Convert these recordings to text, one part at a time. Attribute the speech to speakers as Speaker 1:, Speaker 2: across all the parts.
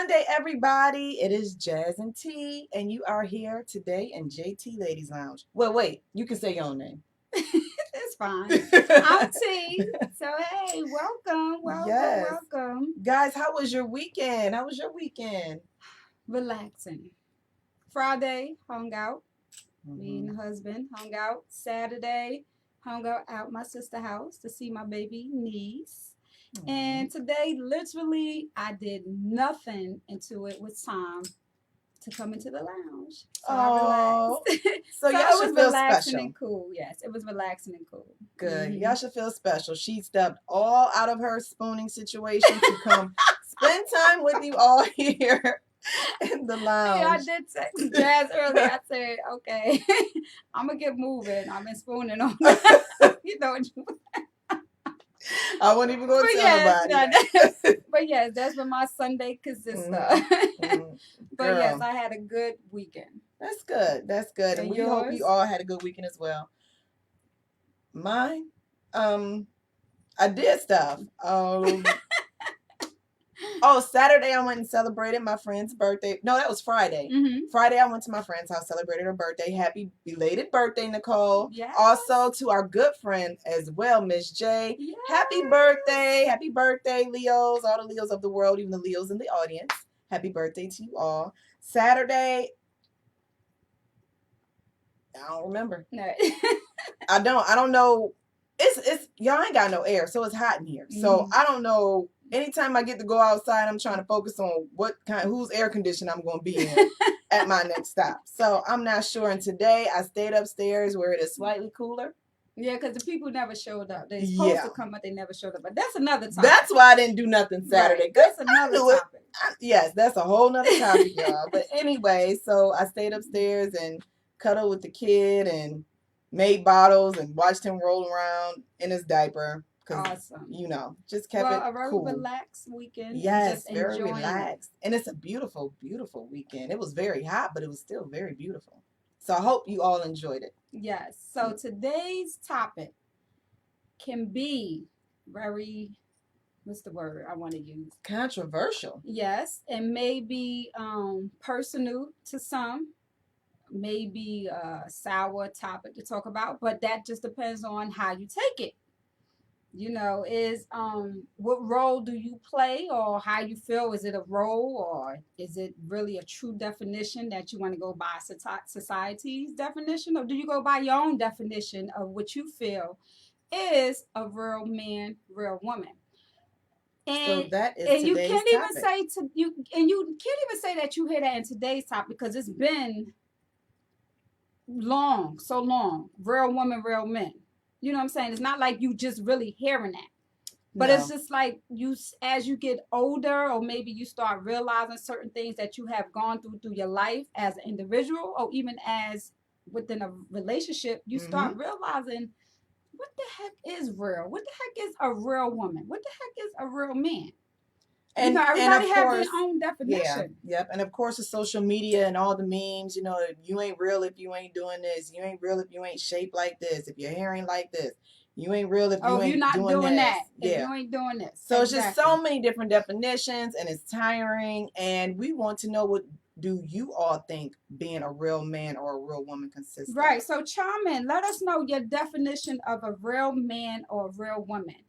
Speaker 1: Sunday, everybody. It is Jazz and T, and you are here today in JTLadies Lounge. Well, wait, you can say your own name.
Speaker 2: It's fine. I'm T. So, hey, welcome.
Speaker 1: Yes.
Speaker 2: Welcome.
Speaker 1: Guys, how was your weekend?
Speaker 2: Relaxing. Friday, hung out. Me and the husband hung out. Saturday, hung out my sister's house to see my baby niece. And today, literally, I did nothing until it was time to come into the lounge. So I relaxed.
Speaker 1: So y'all should feel
Speaker 2: relaxing
Speaker 1: special.
Speaker 2: And cool. Yes, it was relaxing and cool.
Speaker 1: Good. Y'all should feel special. She stepped all out of her spooning situation to come spend time with you all here in the lounge.
Speaker 2: Yeah, I did text Jazz earlier. I said, okay, I'm going to get moving. I've been spooning on that. You know what you
Speaker 1: I won't even go tell nobody.
Speaker 2: But yes, that's what my Sunday consists of. But yes, I had a good weekend.
Speaker 1: That's good. That's good. And we hope you all had a good weekend as well. Mine? I did stuff. Saturday I went and celebrated my friend's birthday. No, that was Friday. Friday I went to my friend's house, celebrated her birthday. Happy belated birthday, Nicole.
Speaker 2: Yes.
Speaker 1: Also to our good friend as well, Miss J. Yes. Happy birthday. Happy birthday, Leos. All the Leos of the world, even the Leos in the audience. Happy birthday to you all. Saturday, I don't remember.
Speaker 2: No.
Speaker 1: I don't know. It's y'all ain't got no air, so it's hot in here. So I don't know. Anytime I get to go outside, I'm trying to focus on whose air condition I'm going to be in at my next stop. So I'm not sure. And today I stayed upstairs where it is slightly cooler.
Speaker 2: Yeah, because the people never showed up. They're supposed to come, but they never showed up. But that's another topic.
Speaker 1: That's why I didn't do nothing Saturday.
Speaker 2: Right. That's another topic.
Speaker 1: Yes, that's a whole nother topic, y'all. But anyway, so I stayed upstairs and cuddled with the kid and made bottles and watched him roll around in his diaper.
Speaker 2: Awesome.
Speaker 1: You know, just kept it
Speaker 2: a very
Speaker 1: cool.
Speaker 2: Relaxed weekend.
Speaker 1: Yes, very relaxed. And it's a beautiful, beautiful weekend. It was very hot, but it was still very beautiful. So I hope you all enjoyed it.
Speaker 2: Yes. So today's topic can be very, what's the word I want to use?
Speaker 1: Controversial.
Speaker 2: Yes. And maybe personal to some. Maybe a sour topic to talk about. But that just depends on how you take it. You know, is what role do you play or how you feel? Is it a role or is it really a true definition that you want to go by society's definition, or do you go by your own definition of what you feel is a real man, real woman? And,
Speaker 1: so that is and
Speaker 2: you can't even
Speaker 1: topic.
Speaker 2: you can't even say that you hear that in today's topic because it's been so long. Real woman, real men. You know what I'm saying? It's not like you just really hearing that. But it's just like as you get older, or maybe you start realizing certain things that you have gone through your life as an individual, or even as within a relationship, you start realizing what the heck is real? What the heck is a real woman? What the heck is a real man? And everybody has their own definition.
Speaker 1: Yeah, yep. And of course, the social media and all the memes, you know, you ain't real if you ain't doing this. You ain't real if you ain't shaped like this. If your hair ain't like this. You ain't real if you ain't
Speaker 2: not doing that.
Speaker 1: Yeah.
Speaker 2: If you ain't doing this.
Speaker 1: So it's just so many different definitions and it's tiring. And we want to know, what do you all think being a real man or a real woman consists of?
Speaker 2: Right. So chime in. Let us know your definition of a real man or a real woman.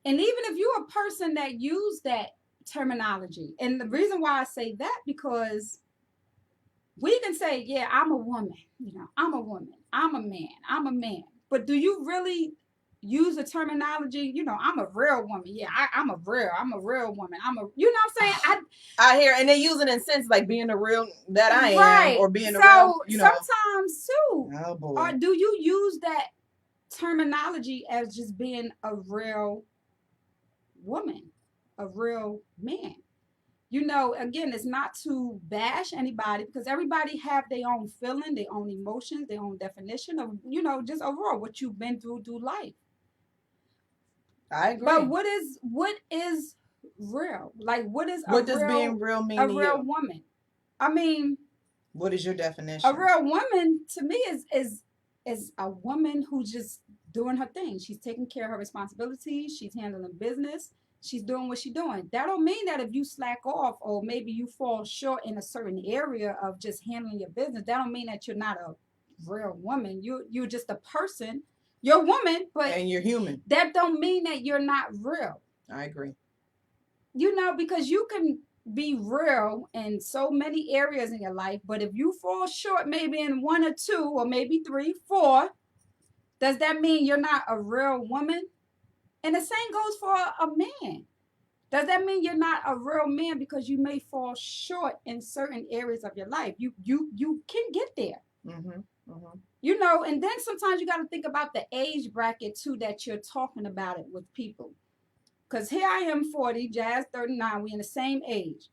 Speaker 2: And even if you're a person that use that terminology, and the reason why I say that, because we can say, yeah, I'm a woman, you know, I'm a woman, I'm a man, but do you really use the terminology, you know, I'm a real woman, yeah, I'm a real woman, you know what I'm saying?
Speaker 1: I hear, and they use it in sense like being a real that I am, or being a real, you know.
Speaker 2: Sometimes too,
Speaker 1: oh boy,
Speaker 2: or do you use that terminology as just being a real woman, a real man? You know, again, it's not to bash anybody because everybody have their own feeling, their own emotions, their own definition of, you know, just overall what you've been through life.
Speaker 1: I agree.
Speaker 2: But what is real? Like, what
Speaker 1: does being real mean
Speaker 2: a
Speaker 1: to
Speaker 2: real
Speaker 1: you?
Speaker 2: woman? I mean,
Speaker 1: what is your definition?
Speaker 2: A real woman to me is a woman who's just doing her thing. She's taking care of her responsibilities. She's handling business. she's doing what she's doing. That don't mean that if you slack off or maybe you fall short in a certain area of just handling your business, that don't mean that you're not a real woman. You're just a person. You're a woman, but
Speaker 1: and you're human.
Speaker 2: That don't mean that you're not real.
Speaker 1: I agree.
Speaker 2: You know, because you can be real in so many areas in your life, but if you fall short maybe in 1 or 2 or maybe 3, 4, does that mean you're not a real woman? And the same goes for a man. Does that mean you're not a real man because you may fall short in certain areas of your life? You can get there. You know, and then sometimes you got to think about the age bracket too that you're talking about it with people. Because here I am 40, Jazz 39, we in the same age.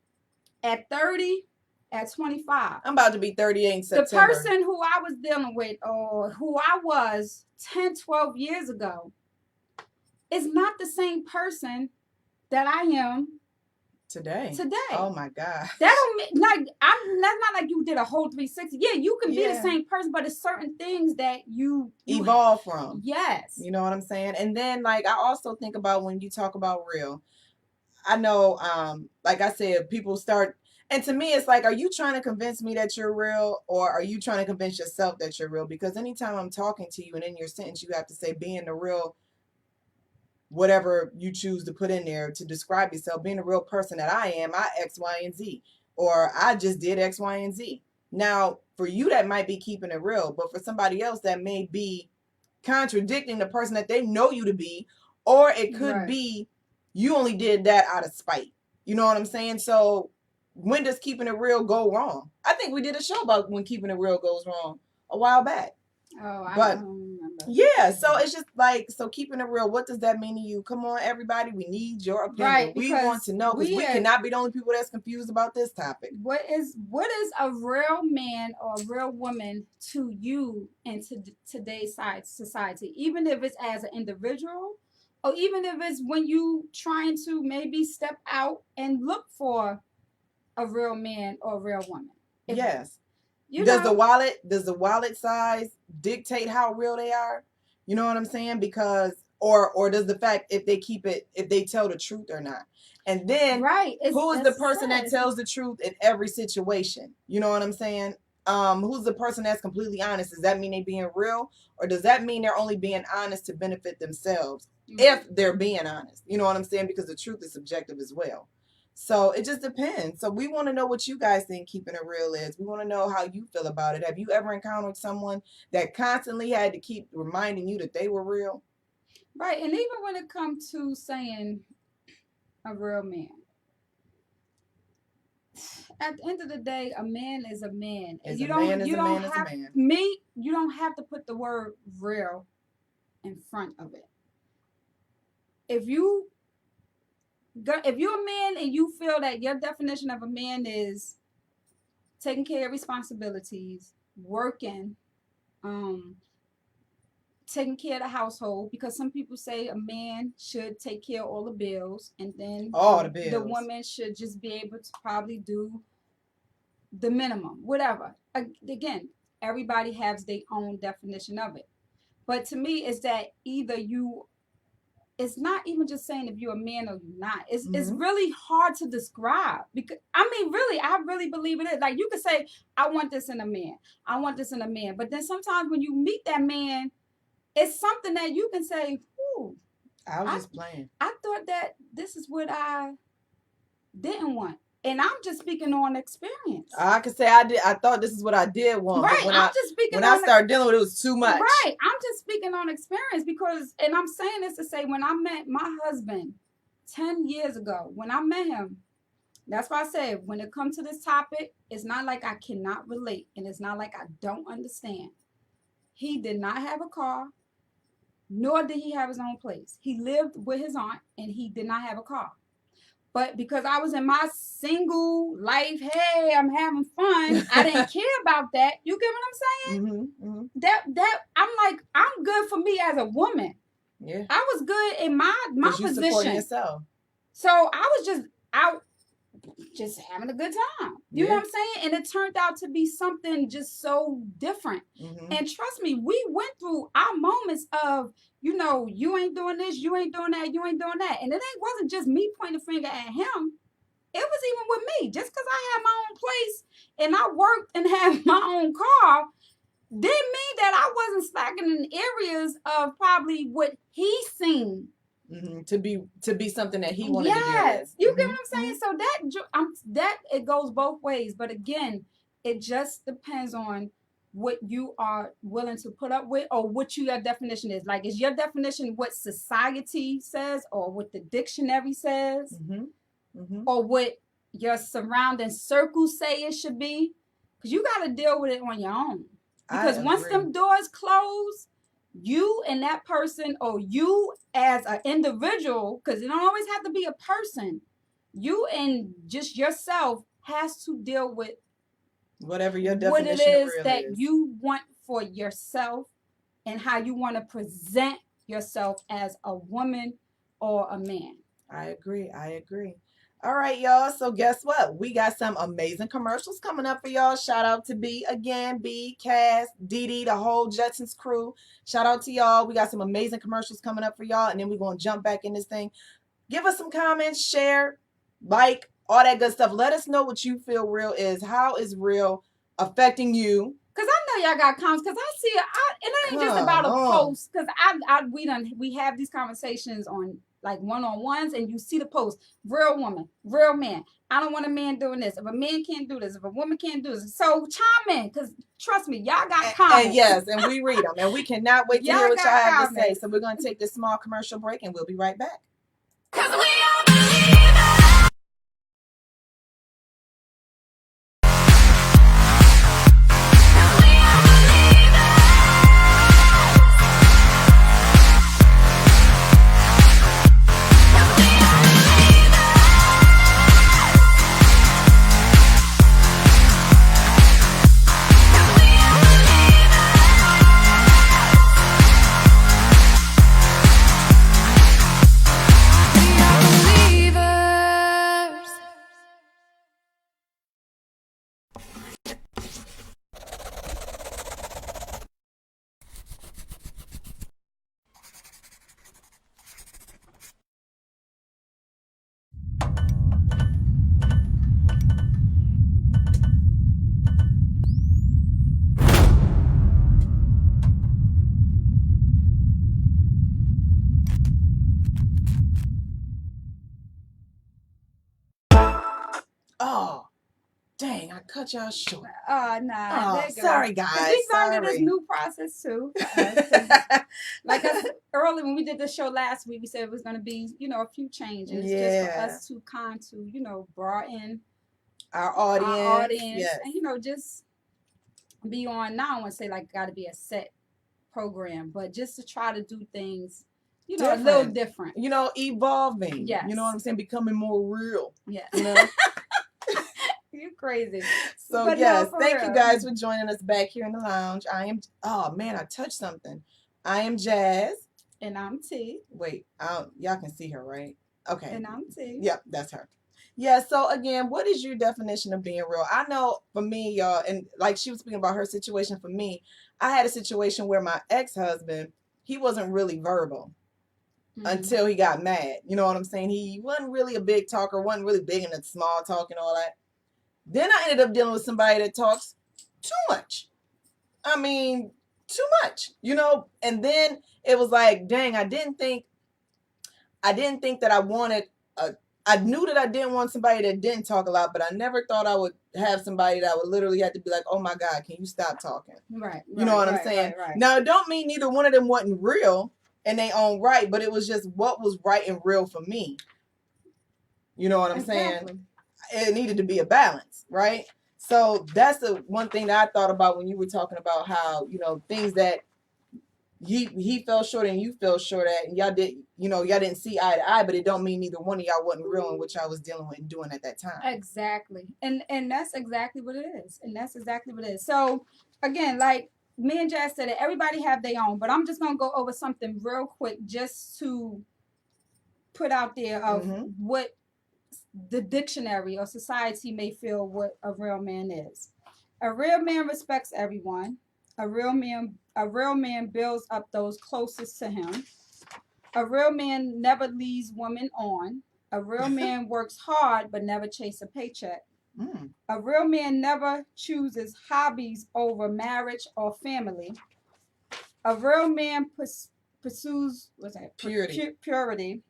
Speaker 2: At 30, at 25.
Speaker 1: I'm about to be 38 in September.
Speaker 2: The person who I was dealing with or who I was 10, 12 years ago is not the same person that I am
Speaker 1: today. Oh my God.
Speaker 2: That don't mean like that's not like you did a whole 360. Yeah, you can be the same person, but it's certain things that you
Speaker 1: evolve from.
Speaker 2: Yes.
Speaker 1: You know what I'm saying? And then like I also think about when you talk about real. I know like I said, people start, and to me it's like, are you trying to convince me that you're real, or are you trying to convince yourself that you're real? Because anytime I'm talking to you and in your sentence you have to say being the real, whatever you choose to put in there to describe yourself, being a real person that I am, I X, Y, and Z, or I just did X, Y, and Z. Now, for you, that might be keeping it real, but for somebody else, that may be contradicting the person that they know you to be, or it could be you only did that out of spite. You know what I'm saying? So when does keeping it real go wrong? I think we did a show about when keeping it real goes wrong a while back.
Speaker 2: Oh,
Speaker 1: but
Speaker 2: I don't remember.
Speaker 1: Yeah, so it's just like, so keeping it real, what does that mean to you? Come on, everybody, we need your opinion.
Speaker 2: Right,
Speaker 1: we want to know, because we cannot be the only people that's confused about this topic.
Speaker 2: What is a real man or a real woman to you in today's society? Even if it's as an individual, or even if it's when you trying to maybe step out and look for a real man or a real woman.
Speaker 1: Yes. Does the wallet size dictate how real they are? You know what I'm saying? Because or does the fact if they tell the truth or not? And then who is the person that tells the truth in every situation? You know what I'm saying? Who's the person that's completely honest? Does that mean they being real, or does that mean they're only being honest to benefit themselves if they're being honest? You know what I'm saying? Because the truth is subjective as well. So it just depends. So we want to know what you guys think keeping it real is. We want to know how you feel about it. Have you ever encountered someone that constantly had to keep reminding you that they were real?
Speaker 2: Right. And even when it comes to saying a real man, at the end of the day, a man is a man. You don't have to put the word real in front of it. If you're a man and you feel that your definition of a man is taking care of responsibilities, working, taking care of the household, because some people say a man should take care of all the bills, and then the woman should just be able to probably do the minimum, whatever. Again, everybody has their own definition of it. But to me, it's that either it's not even just saying if you're a man or you're not. It's really hard to describe, because I really believe it is. Like, you could say, I want this in a man. I want this in a man. But then sometimes when you meet that man, it's something that you can say, ooh,
Speaker 1: I was just playing.
Speaker 2: I thought that this is what I didn't want. And I'm just speaking on experience.
Speaker 1: I could say I thought this is what I did want.
Speaker 2: Right.
Speaker 1: When I started dealing with it, was too much.
Speaker 2: Right. I'm just speaking on experience because, and I'm saying this to say, when I met my husband 10 years ago, when I met him, that's why I said, when it comes to this topic, it's not like I cannot relate, and it's not like I don't understand. He did not have a car, nor did he have his own place. He lived with his aunt, and he did not have a car. But because I was in my single life, hey, I'm having fun, I didn't care about that. You get what I'm saying?
Speaker 1: Mm-hmm, mm-hmm.
Speaker 2: That I'm like, I'm good for me as a woman.
Speaker 1: Yeah.
Speaker 2: I was good in my position.
Speaker 1: You supporting yourself.
Speaker 2: So I was just out just having a good time. You know what I'm saying? And it turned out to be something just so different. And trust me, we went through our moments of, you know, you ain't doing this, you ain't doing that, you ain't doing that. And it wasn't just me pointing a finger at him. It was even with me. Just because I had my own place and I worked and had my own car didn't mean that I wasn't slacking in areas of probably what he seen.
Speaker 1: To be something that he wanted to deal with.
Speaker 2: You get what I'm saying? So that it goes both ways. But again, it just depends on what you are willing to put up with or what your definition is. Like, is your definition what society says or what the dictionary says or what your surrounding circles say it should be? Because you got to deal with it on your own. Because once them doors close, you and that person, or you as an individual, because it don't always have to be a person, you and just yourself has to deal with
Speaker 1: whatever your definition what it is
Speaker 2: that you want for yourself and how you want to present yourself as a woman or a man.
Speaker 1: I agree. All right, y'all. So guess what? We got some amazing commercials coming up for y'all. Shout out to B again, B, Cass, Dee Dee, the whole Jetsonz crew. Shout out to y'all. We got some amazing commercials coming up for y'all. And then we're going to jump back in this thing. Give us some comments, share, like, all that good stuff. Let us know what you feel real is. How is real affecting you?
Speaker 2: Because I know y'all got comments. Because I see it. And it ain't just about a post. Because we have these conversations on like one-on-ones, and you see the post. Real woman, real man. I don't want a man doing this. If a man can't do this, if a woman can't do this. So chime in, because trust me, y'all got comments.
Speaker 1: And yes, and we read them. And we cannot wait to hear what y'all have to say. So we're going to take this small commercial break, and we'll be right back. Because we are believers. Oh, dang, I cut y'all short.
Speaker 2: Oh, nah.
Speaker 1: Oh, sorry, guys.
Speaker 2: We started this new process, too. Like I said earlier, when we did the show last week, we said it was going to be, a few changes.
Speaker 1: Yeah.
Speaker 2: Just for us to kind to, broaden
Speaker 1: our audience. Yes.
Speaker 2: And, just be on, now I want to say, like, got to be a set program, but just to try to do things, a little different.
Speaker 1: Evolving.
Speaker 2: Yes.
Speaker 1: You know what I'm saying? Becoming more real.
Speaker 2: Yes.
Speaker 1: You know?
Speaker 2: You're crazy.
Speaker 1: So, but yes, thank you guys for joining us back here in the lounge. I touched something. I am Jazz.
Speaker 2: And I'm T.
Speaker 1: Wait, y'all can see her, right? Okay.
Speaker 2: And I'm T.
Speaker 1: Yep, that's her. Yeah, so again, what is your definition of being real? I know for me, y'all, and like she was speaking about her situation for me, I had a situation where my ex-husband, he wasn't really verbal until he got mad. You know what I'm saying? He wasn't really a big talker, wasn't really big into small talk and all that. Then I ended up dealing with somebody that talks too much. I mean, too much, and then it was like, dang, I didn't think that I wanted I knew that I didn't want somebody that didn't talk a lot, but I never thought I would have somebody that would literally have to be like, oh my God, can you stop talking?
Speaker 2: Right.
Speaker 1: You know what I'm saying?
Speaker 2: Right.
Speaker 1: Now, it don't mean neither one of them wasn't real in their own right, but it was just what was right and real for me. You know what I'm saying? It needed to be a balance, right? So that's the one thing that I thought about when you were talking about how, things that he fell short and you fell short at, and y'all didn't see eye to eye, but it don't mean neither one of y'all wasn't real in what y'all was dealing with and doing at that time.
Speaker 2: Exactly. And that's exactly what it is. So again, like me and Jazz said, everybody have their own, but I'm just going to go over something real quick just to put out there of what the dictionary or society may feel what a real man is. A real man respects everyone. A real man builds up those closest to him. A real man never leads women on. A real man works hard but never chases a paycheck. A real man never chooses hobbies over marriage or family. A real man pursues purity.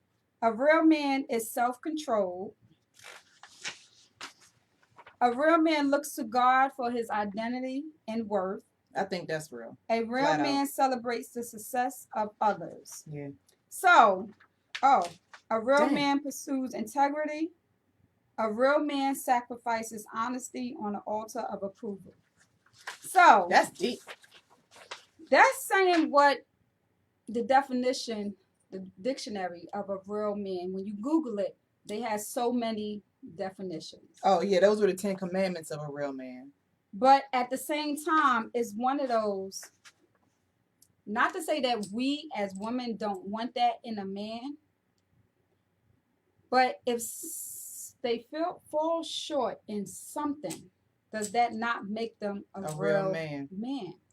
Speaker 2: A real man is self-controlled. A real man looks to God for his identity and worth.
Speaker 1: I think that's real.
Speaker 2: A real man celebrates the success of others.
Speaker 1: Yeah.
Speaker 2: So, a real man pursues integrity. A real man sacrifices honesty on the altar of approval. So
Speaker 1: that's deep.
Speaker 2: That's saying what the definition, the dictionary of a real man. When you Google it, they have so many definitions.
Speaker 1: Oh yeah, those were the 10 commandments of a real man.
Speaker 2: But at the same time, it's one of those. Not to say that we as women don't want that in a man, but if they fall short in something, does that not make them a real man?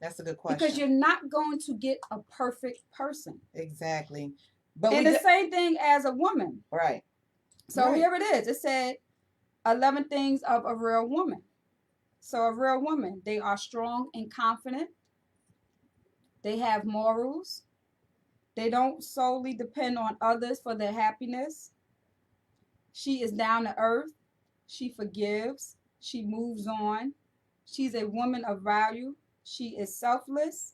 Speaker 1: That's a good question.
Speaker 2: Because you're not going to get a perfect person.
Speaker 1: Exactly.
Speaker 2: And the same thing as a woman.
Speaker 1: Right.
Speaker 2: So here it is. It said 11 things of a real woman. So a real woman, they are strong and confident. They have morals. They don't solely depend on others for their happiness. She is down to earth. She forgives. She moves on. She's a woman of value. She is selfless.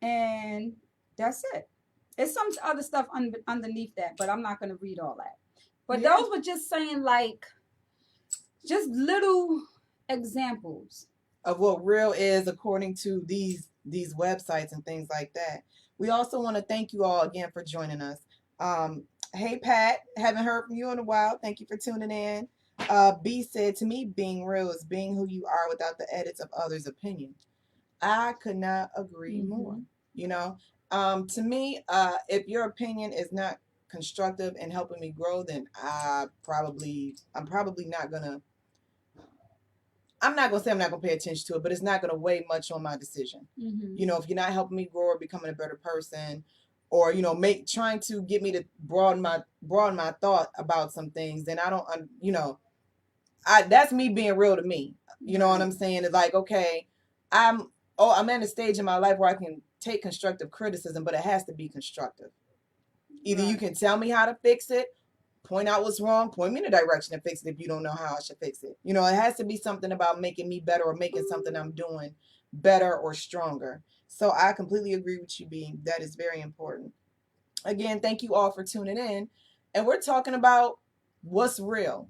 Speaker 2: And that's it. It's some other stuff underneath that, but I'm not going to read all that. But those were just saying, like, just little examples
Speaker 1: of what real is according to these websites and things like that. We also want to thank you all again for joining us. Hey Pat, haven't heard from you in a while. Thank you for tuning in. B said, to me, being real is being who you are without the edits of others' opinion. I could not agree more. You know, to me, if your opinion is not constructive and helping me grow, then I'm probably not gonna. I'm not gonna say I'm not gonna pay attention to it, but it's not gonna weigh much on my decision. You know, if you're not helping me grow or becoming a better person, or you know, trying to get me to broaden my thought about some things, then I don't. You know, that's me being real to me. You know what I'm saying? It's like, okay, I'm at a stage in my life where I can take constructive criticism, but it has to be constructive. Either you can tell me how to fix it, point out what's wrong, point me in a direction to fix it if you don't know how I should fix it. You know, it has to be something about making me better or making something I'm doing better or stronger. So I completely agree with you, B. That is very important. Again, thank you all for tuning in. And we're talking about what's real.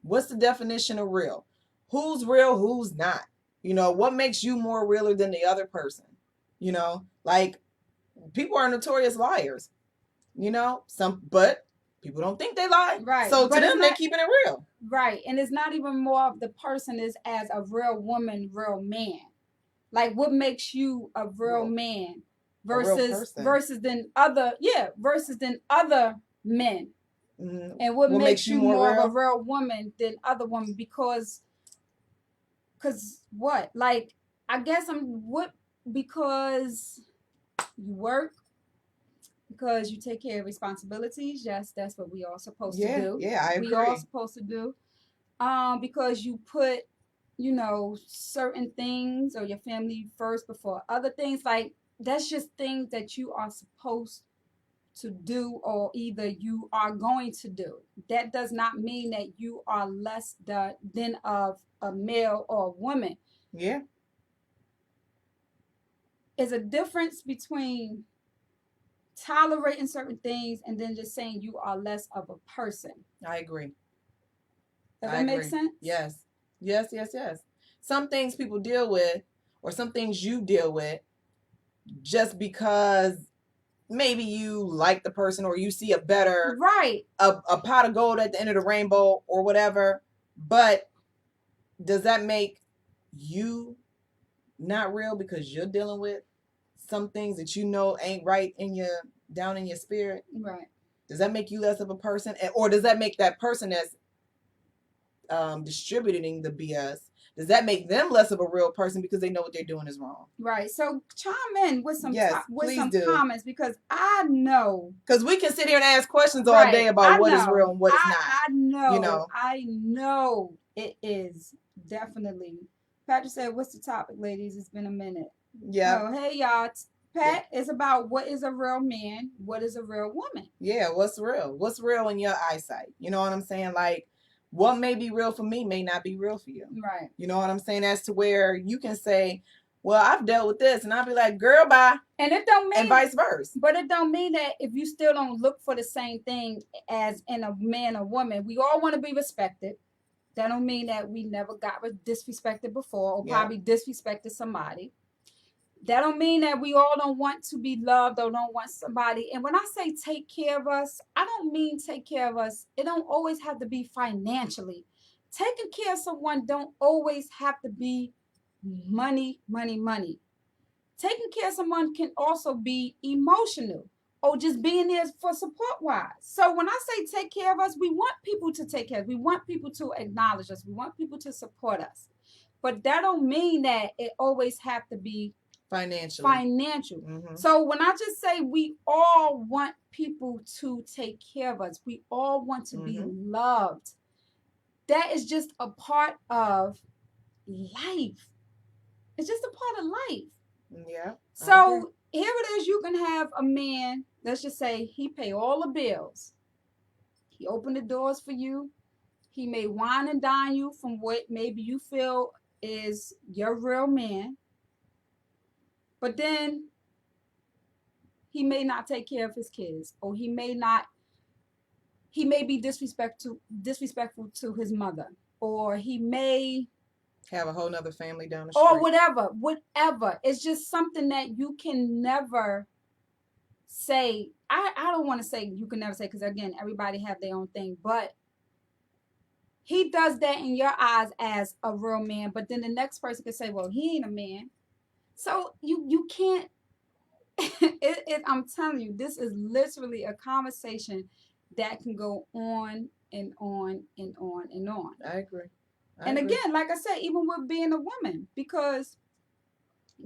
Speaker 1: What's the definition of real? Who's real, who's not? You know, what makes you more realer than the other person? You know, like people are notorious liars. You know, but people don't think they lie.
Speaker 2: Right.
Speaker 1: So to them, they're keeping it real.
Speaker 2: Right. And it's not even more of the person is as a real woman, real man. Like what makes you a real man versus than other men. Mm-hmm. And what makes you more of a real woman than other women? Because what? Like, I guess because you work. Because you take care of responsibilities. Yes, that's what we all supposed to do.
Speaker 1: Yeah, I agree.
Speaker 2: We all supposed to do. Because you put, you know, certain things or your family first before other things. Like, that's just things that you are supposed to do or either you are going to do. That does not mean that you are less than of a male or a woman.
Speaker 1: Yeah.
Speaker 2: There's a difference between tolerating certain things and then just saying you are less of a person.
Speaker 1: I agree.
Speaker 2: Does that make sense?
Speaker 1: Yes. Some things people deal with or some things you deal with just because maybe you like the person or you see a better a pot of gold at the end of the rainbow or whatever. But does that make you not real because you're dealing with some things that you know ain't right down in your spirit?
Speaker 2: Right.
Speaker 1: Does that make you less of a person? Or does that make that person that's distributing the BS, does that make them less of a real person because they know what they're doing is wrong?
Speaker 2: Right. So chime in with some comments, because I know.
Speaker 1: Because we can sit here and ask questions all day about what is real and what is not.
Speaker 2: I know. I know it is definitely. Patrick said, "What's the topic, ladies? It's been a minute."
Speaker 1: Yeah.
Speaker 2: Oh, hey y'all. Pat, it's about what is a real man, what is a real woman.
Speaker 1: Yeah, what's real? What's real in your eyesight? You know what I'm saying? Like, what may be real for me may not be real for you.
Speaker 2: Right.
Speaker 1: You know what I'm saying? As to where you can say, well, I've dealt with this, and I'll be like, girl, bye.
Speaker 2: And it don't mean,
Speaker 1: and vice versa.
Speaker 2: But it don't mean that if you still don't look for the same thing as in a man or woman, we all want to be respected. That don't mean that we never got disrespected before or probably disrespected somebody. That don't mean that we all don't want to be loved or don't want somebody. And when I say take care of us, I don't mean take care of us. It don't always have to be financially. Taking care of someone don't always have to be money. Taking care of someone can also be emotional or just being there for support wise. So when I say take care of us, we want people to take care of us. We want people to acknowledge us. We want people to support us. But that don't mean that it always have to be financial. Mm-hmm. So when I just say we all want people to take care of us, we all want to be loved. That is just a part of life. It's just a part of life.
Speaker 1: Yeah.
Speaker 2: So here it is. You can have a man, let's just say he pay all the bills. He opened the doors for you. He may wine and dine you from what maybe you feel is your real man. But then he may not take care of his kids, or he may be disrespectful to his mother, or he may
Speaker 1: have a whole nother family down the street,
Speaker 2: or whatever. It's just something that you can never say. I don't want to say you can never say, because again, everybody have their own thing, but he does that in your eyes as a real man, but then the next person can say, well, he ain't a man. So you can't, I'm telling you, this is literally a conversation that can go on and on and on and on.
Speaker 1: I agree.
Speaker 2: Again, like I said, even with being a woman, because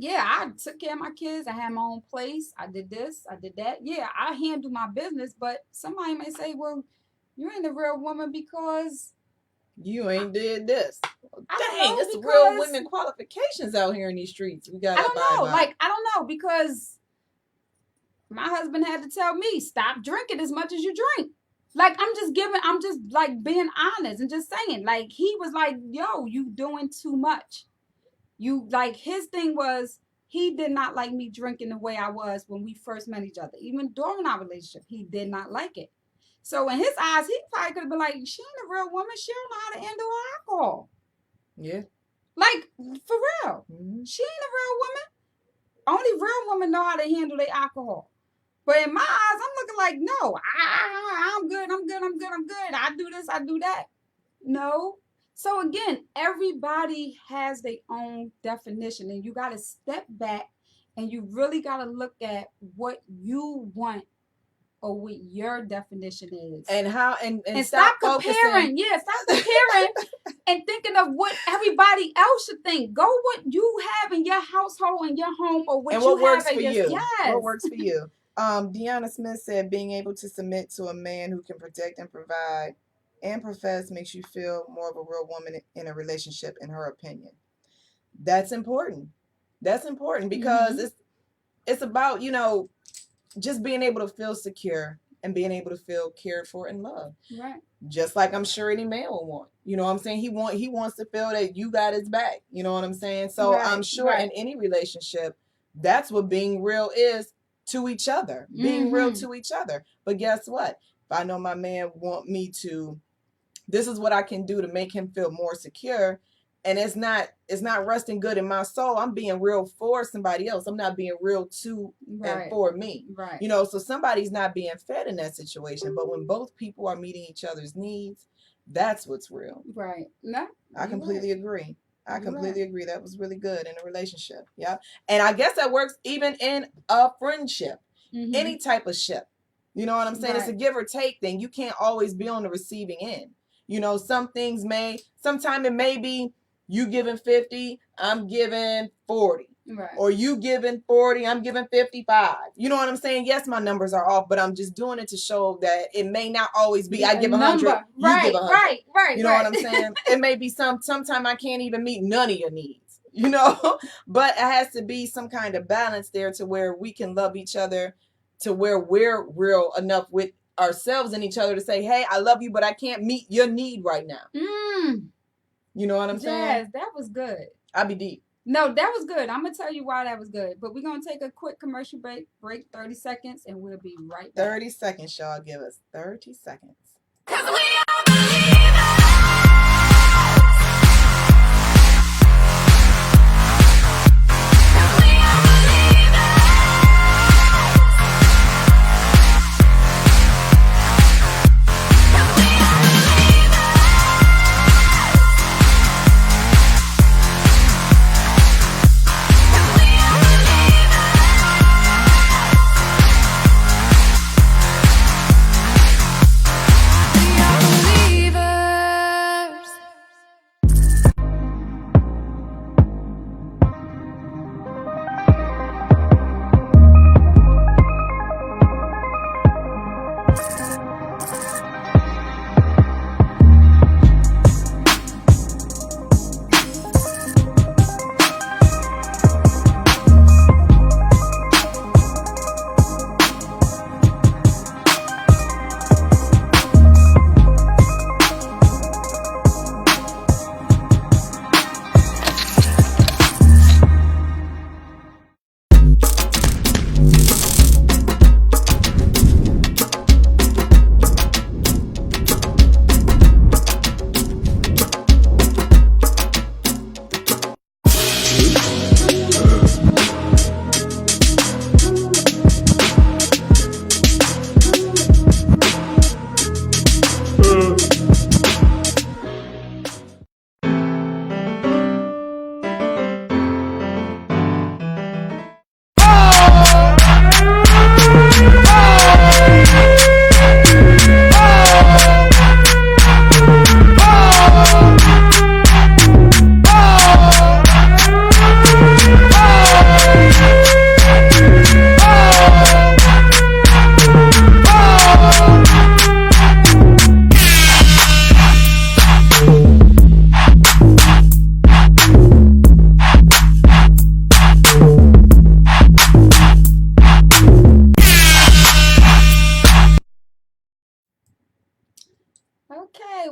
Speaker 2: I took care of my kids. I had my own place. I did this. I did that. Yeah, I handle my business, but somebody may say, well, you ain't a real woman because
Speaker 1: you ain't did this. Dang, it's real women qualifications out here in these streets. We got.
Speaker 2: I don't know. I don't know, because my husband had to tell me, stop drinking as much as you drink. Like, I'm just like being honest and just saying, like, he was like, yo, you doing too much. You, like, his thing was, he did not like me drinking the way I was when we first met each other. Even during our relationship, he did not like it. So in his eyes, he probably could have been like, she ain't a real woman. She don't know how to handle alcohol. Yeah. Like, for real. Mm-hmm. She ain't a real woman. Only real women know how to handle their alcohol. But in my eyes, I'm looking like, no, I'm good. I do this, I do that. No. So again, everybody has their own definition, and you got to step back and you really got to look at what you want or what your definition is.
Speaker 1: And how, and
Speaker 2: stop comparing. Yeah, stop comparing and thinking of what everybody else should think. Go what you have in your household, in your home, or what you
Speaker 1: works
Speaker 2: have
Speaker 1: for
Speaker 2: in
Speaker 1: you.
Speaker 2: Yes.
Speaker 1: What works for you. Deanna Smith said, being able to submit to a man who can protect and provide and profess makes you feel more of a real woman in a relationship, in her opinion. That's important. That's important because it's about, just being able to feel secure and being able to feel cared for and loved.
Speaker 2: Right.
Speaker 1: Just like I'm sure any man will want. You know what I'm saying? He wants to feel that you got his back. You know what I'm saying? So I'm sure in any relationship, that's what being real is to each other. Being real to each other. But guess what? If I know my man want me to, this is what I can do to make him feel more secure. And it's not resting good in my soul. I'm being real for somebody else. I'm not being real to and for me.
Speaker 2: Right.
Speaker 1: So somebody's not being fed in that situation. But when both people are meeting each other's needs, that's what's real.
Speaker 2: Right. No,
Speaker 1: I completely agree. I completely agree. That was really good in a relationship. Yeah. And I guess that works even in a friendship. Any type of ship. You know what I'm saying?
Speaker 2: Right.
Speaker 1: It's a give or take thing. You can't always be on the receiving end. You know, sometimes it may be you giving 50, I'm giving 40.
Speaker 2: Right.
Speaker 1: Or you giving 40, I'm giving 55. You know what I'm saying? Yes, my numbers are off, but I'm just doing it to show that it may not always be I give 100, you give 100.
Speaker 2: Right.
Speaker 1: You know what I'm saying? It may be sometime I can't even meet none of your needs, you know? But it has to be some kind of balance there to where we can love each other, to where we're real enough with ourselves and each other to say, hey, I love you, but I can't meet your need right now. You know what I'm saying?
Speaker 2: Yes, that was good.
Speaker 1: I be deep.
Speaker 2: No, that was good. I'm going to tell you why that was good. But we're going to take a quick commercial break, 30 seconds, and we'll be right back.
Speaker 1: 30 seconds, y'all. Give us 30 seconds.
Speaker 3: 'Cause we are believers.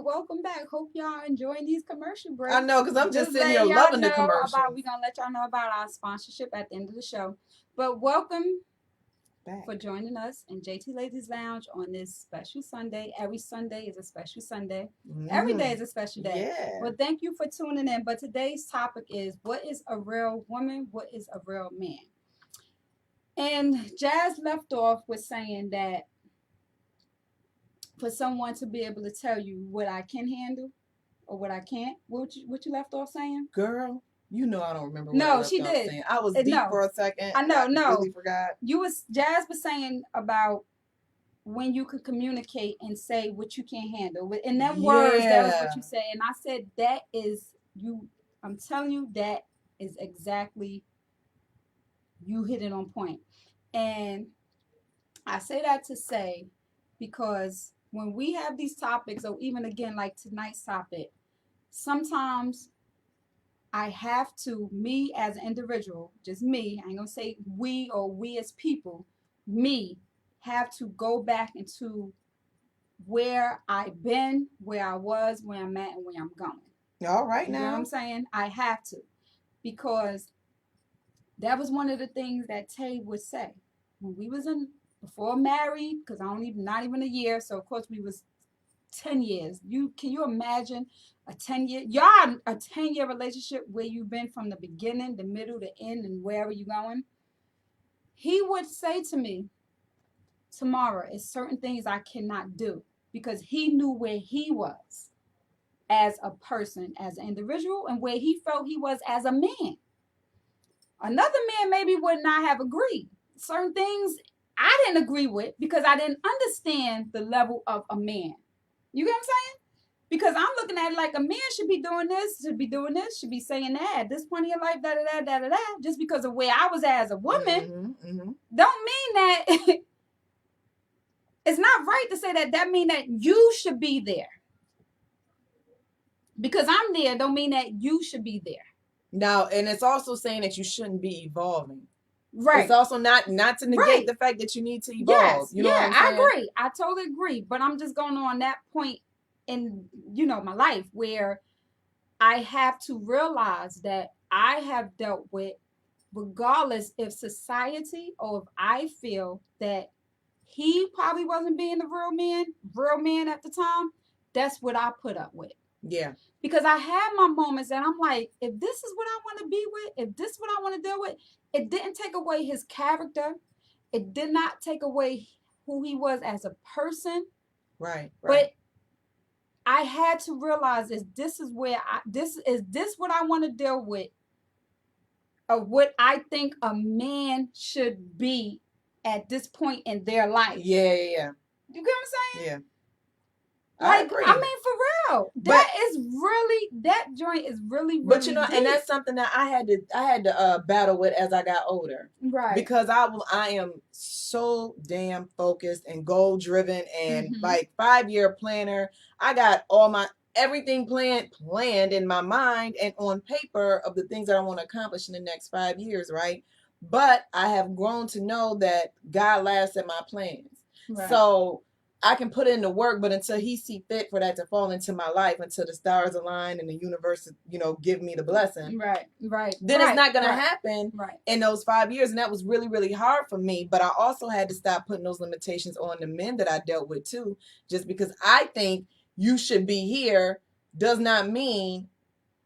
Speaker 2: Welcome back. Hope y'all enjoying these commercial breaks.
Speaker 1: I know, because I'm just sitting here loving the commercials.
Speaker 2: We're going to let y'all know about our sponsorship at the end of the show. But welcome back for joining us in JTLadies Lounge on this special Sunday. Every Sunday is a special Sunday. Every day is a special day. Yeah. Well, thank you for tuning in. But today's topic is, what is a real woman? What is a real man? And Jazz left off with saying that for someone to be able to tell you what I can handle or what I can't, what you left off saying?
Speaker 1: Girl, you know I don't remember what
Speaker 2: no, she did.
Speaker 1: Saying. I was deep for a second.
Speaker 2: I know,
Speaker 1: I really forgot.
Speaker 2: Jazz was saying about when you could communicate and say what you can't handle. In them words, that was what you said. And I said, that is you. I'm telling you, that is exactly, you hit it on point. And I say that to say, because when we have these topics, or even again, like tonight's topic, sometimes I have to, me as an individual, just me, I ain't gonna say we or we as people, me have to go back into where I've been, where I was, where I'm at, and where I'm going.
Speaker 1: All right, now.
Speaker 2: You know what I'm saying? I have to, because that was one of the things that Tay would say when we was before married, because not even a year, so of course we was 10 years. Can you imagine a 10-year relationship where you've been from the beginning, the middle, the end, and wherever you're going? He would say to me, Tarmara, it's certain things I cannot do, because he knew where he was as a person, as an individual, and where he felt he was as a man. Another man maybe would not have agreed. Certain things I didn't agree with because I didn't understand the level of a man. You get what I'm saying? Because I'm looking at it like a man should be doing this, should be saying that at this point in your life, da da da da da da. Just because of where I was as a woman, don't mean that it's not right to say that. That mean that you should be there. Because I'm there, don't mean that you should be there.
Speaker 1: No, and it's also saying that you shouldn't be evolving.
Speaker 2: Right.
Speaker 1: It's also not to negate the fact that you need to evolve.
Speaker 2: Yes.
Speaker 1: You know what I'm saying?
Speaker 2: I agree. I totally agree. But I'm just going on that point in, my life where I have to realize that I have dealt with, regardless if society or if I feel that he probably wasn't being the real man at the time, that's what I put up with.
Speaker 1: Yeah.
Speaker 2: Because I had my moments and I'm like, if this is what I want to be with, if this is what I want to deal with, it didn't take away his character. It did not take away who he was as a person.
Speaker 1: Right.
Speaker 2: But I had to realize this is what I want to deal with, of what I think a man should be at this point in their life.
Speaker 1: Yeah.
Speaker 2: You get what I'm saying?
Speaker 1: Yeah.
Speaker 2: I
Speaker 1: agree.
Speaker 2: I mean, for real, that joint is really,
Speaker 1: but
Speaker 2: deep.
Speaker 1: and that's something that I had to battle with as I got older,
Speaker 2: right?
Speaker 1: Because I am so damn focused and goal driven and like 5-year planner. I got everything planned in my mind and on paper of the things that I want to accomplish in the next 5 years, right? But I have grown to know that God laughs at my plans,
Speaker 2: right.
Speaker 1: So I can put in the work, but until he see fit for that to fall into my life, until the stars align and the universe, give me the blessing.
Speaker 2: Right.
Speaker 1: Then it's not going to happen
Speaker 2: right.
Speaker 1: in those 5 years. And that was really, really hard for me. But I also had to stop putting those limitations on the men that I dealt with too. Just because I think you should be here does not mean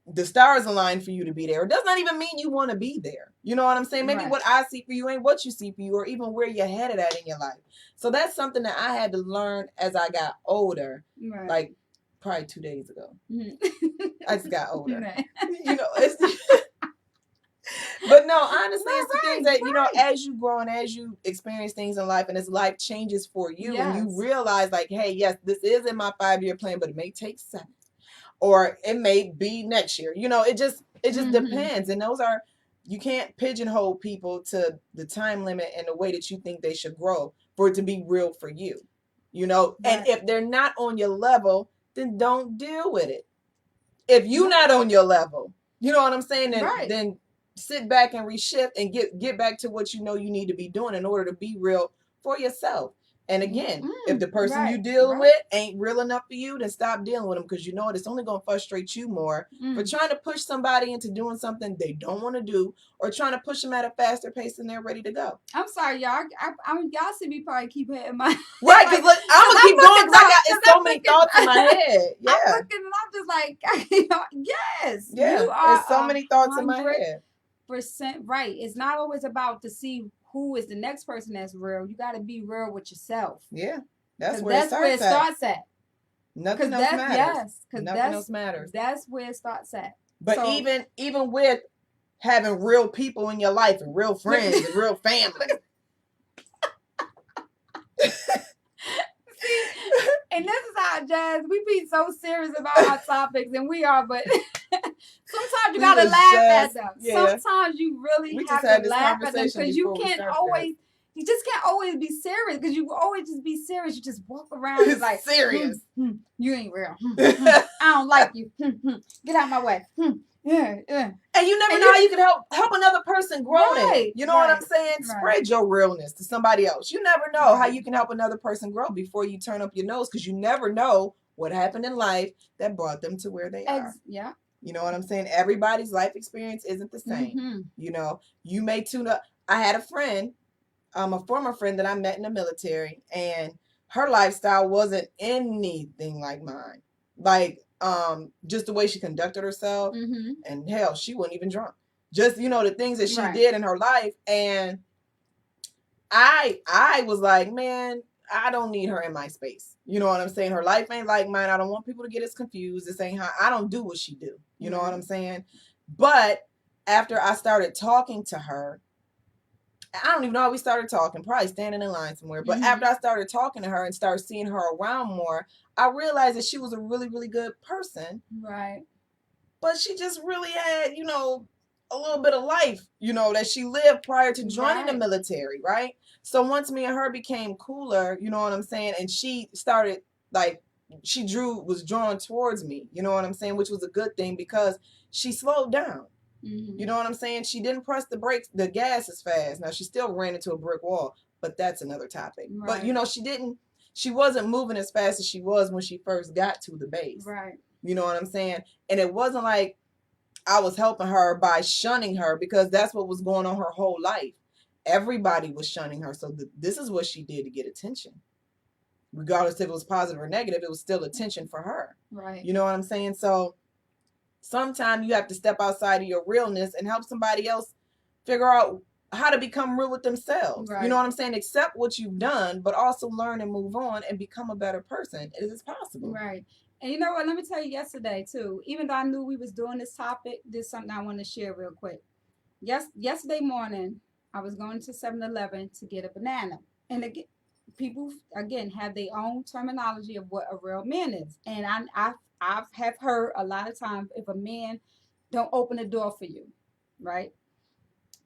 Speaker 1: the stars align for you to be there. It does not even mean you want to be there. You know what I'm saying? Maybe what I see for you ain't what you see for you, or even where you're headed at in your life. So that's something that I had to learn as I got older, like probably 2 days ago. I just got older. But no, honestly, it's the things that, as you grow and as you experience things in life and as life changes for you and you realize like, hey, yes, this is in my 5-year plan, but it may take 7. Or it may be next year. It just depends. And you can't pigeonhole people to the time limit and the way that you think they should grow for it to be real for you. And if they're not on your level, then don't deal with it. If you're not on your level, you know what I'm saying? Then sit back and reshift and get back to what you need to be doing in order to be real for yourself. And again, if the person you deal with ain't real enough for you, then stop dealing with them, because it's only going to frustrate you more for trying to push somebody into doing something they don't want to do, or trying to push them at a faster pace than they're ready to go.
Speaker 2: I'm sorry, y'all. Y'all see me probably keep hitting my
Speaker 1: right, because look, I'm gonna keep going because I got so many thoughts in my head. Yeah,
Speaker 2: I'm looking and I'm just like, yes,
Speaker 1: you are. There's so many thoughts in my head.
Speaker 2: % right. It's not always about to see who is the next person that's real. You got to be real with yourself.
Speaker 1: Yeah, that's where it starts
Speaker 2: at.
Speaker 1: Nothing else matters.
Speaker 2: Yes,
Speaker 1: nothing else matters.
Speaker 2: That's where it starts at.
Speaker 1: But even with having real people in your life and real friends and real family.
Speaker 2: And this is how, Jazz, we be so serious about our topics, and we are, but sometimes you gotta laugh at them. Yeah. Sometimes you really have to laugh at them, because you just can't always be serious, because you always just be serious. You just walk around and like
Speaker 1: serious.
Speaker 2: You ain't real. I don't like you. Get out my way. Yeah.
Speaker 1: And you never know how you can help another person grow it. You know what I'm saying? Spread your realness to somebody else. You never know how you can help another person grow before you turn up your nose, because you never know what happened in life that brought them to where they are.
Speaker 2: Yeah.
Speaker 1: You know what I'm saying? Everybody's life experience isn't the same. You may tune up. I had a friend, a former friend that I met in the military, and her lifestyle wasn't anything like mine. Like, just the way she conducted herself, and hell, she wasn't even drunk. Just, the things that she did in her life. And I was like, man, I don't need her in my space. You know what I'm saying? Her life ain't like mine. I don't want people to get us confused. This ain't how I don't do what she do. You know what I'm saying? But after I started talking to her, I don't even know how we started talking, probably standing in line somewhere. But after I started talking to her and started seeing her around more, I realized that she was a really, really good person.
Speaker 2: Right.
Speaker 1: But she just really had, a little bit of life, that she lived prior to joining the military, right? So once me and her became cooler, you know what I'm saying? And she started, like, was drawn towards me, you know what I'm saying? Which was a good thing because she slowed down. You know what I'm saying? She didn't press the brakes, the gas as fast. Now, she still ran into a brick wall, but that's another topic. Right. But, she wasn't moving as fast as she was when she first got to the base.
Speaker 2: Right.
Speaker 1: You know what I'm saying? And it wasn't like I was helping her by shunning her because that's what was going on her whole life. Everybody was shunning her. So this is what she did to get attention. Regardless if it was positive or negative, it was still attention for her.
Speaker 2: Right.
Speaker 1: You know what I'm saying? So sometimes you have to step outside of your realness and help somebody else figure out how to become real with themselves. Right. You know what I'm saying? Accept what you've done, but also learn and move on and become a better person. It is possible.
Speaker 2: Right. And you know what? Let me tell you yesterday, too, even though I knew we was doing this topic, there's something I want to share real quick. Yesterday morning, I was going to 7-Eleven to get a banana. And again, people, again, have their own terminology of what a real man is. And I have heard a lot of times if a man don't open the door for you, right?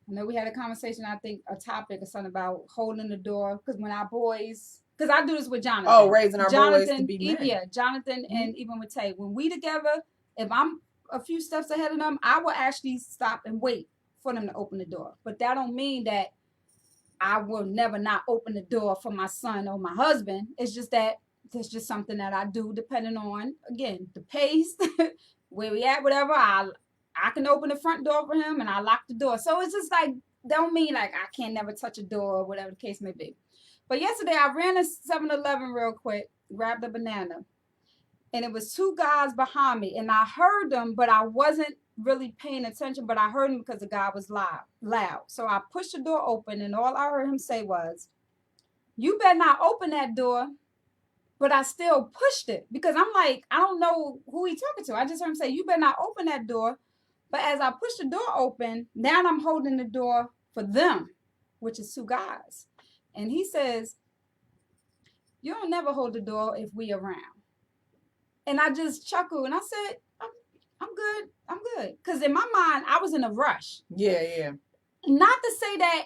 Speaker 2: I know we had a conversation, I think, a topic or something about holding the door. Because when our boys... Because I do this with Jonathan.
Speaker 1: Oh, raising our boys to be men.
Speaker 2: Yeah, Jonathan and even with Tay. When we together, if I'm a few steps ahead of them, I will actually stop and wait for them to open the door. But that don't mean that I will never not open the door for my son or my husband. It's just that that's just something that I do depending on, again, the pace, where we at, whatever. I can open the front door for him and I lock the door. So it's just like, don't mean like I can't never touch a door or whatever the case may be. But yesterday, I ran to 7-Eleven real quick, grabbed a banana, and it was two guys behind me. And I heard them, but I wasn't really paying attention, but I heard him because the guy was loud. So I pushed the door open, and all I heard him say was, "You better not open that door." But I still pushed it because I'm like, I don't know who he talking to. I just heard him say, "You better not open that door." But as I pushed the door open, now I'm holding the door for them, which is two guys. And he says, "You don't never hold the door if we around." And I just chuckled and I said, I'm good. Because in my mind, I was in a rush.
Speaker 1: Yeah.
Speaker 2: Not to say that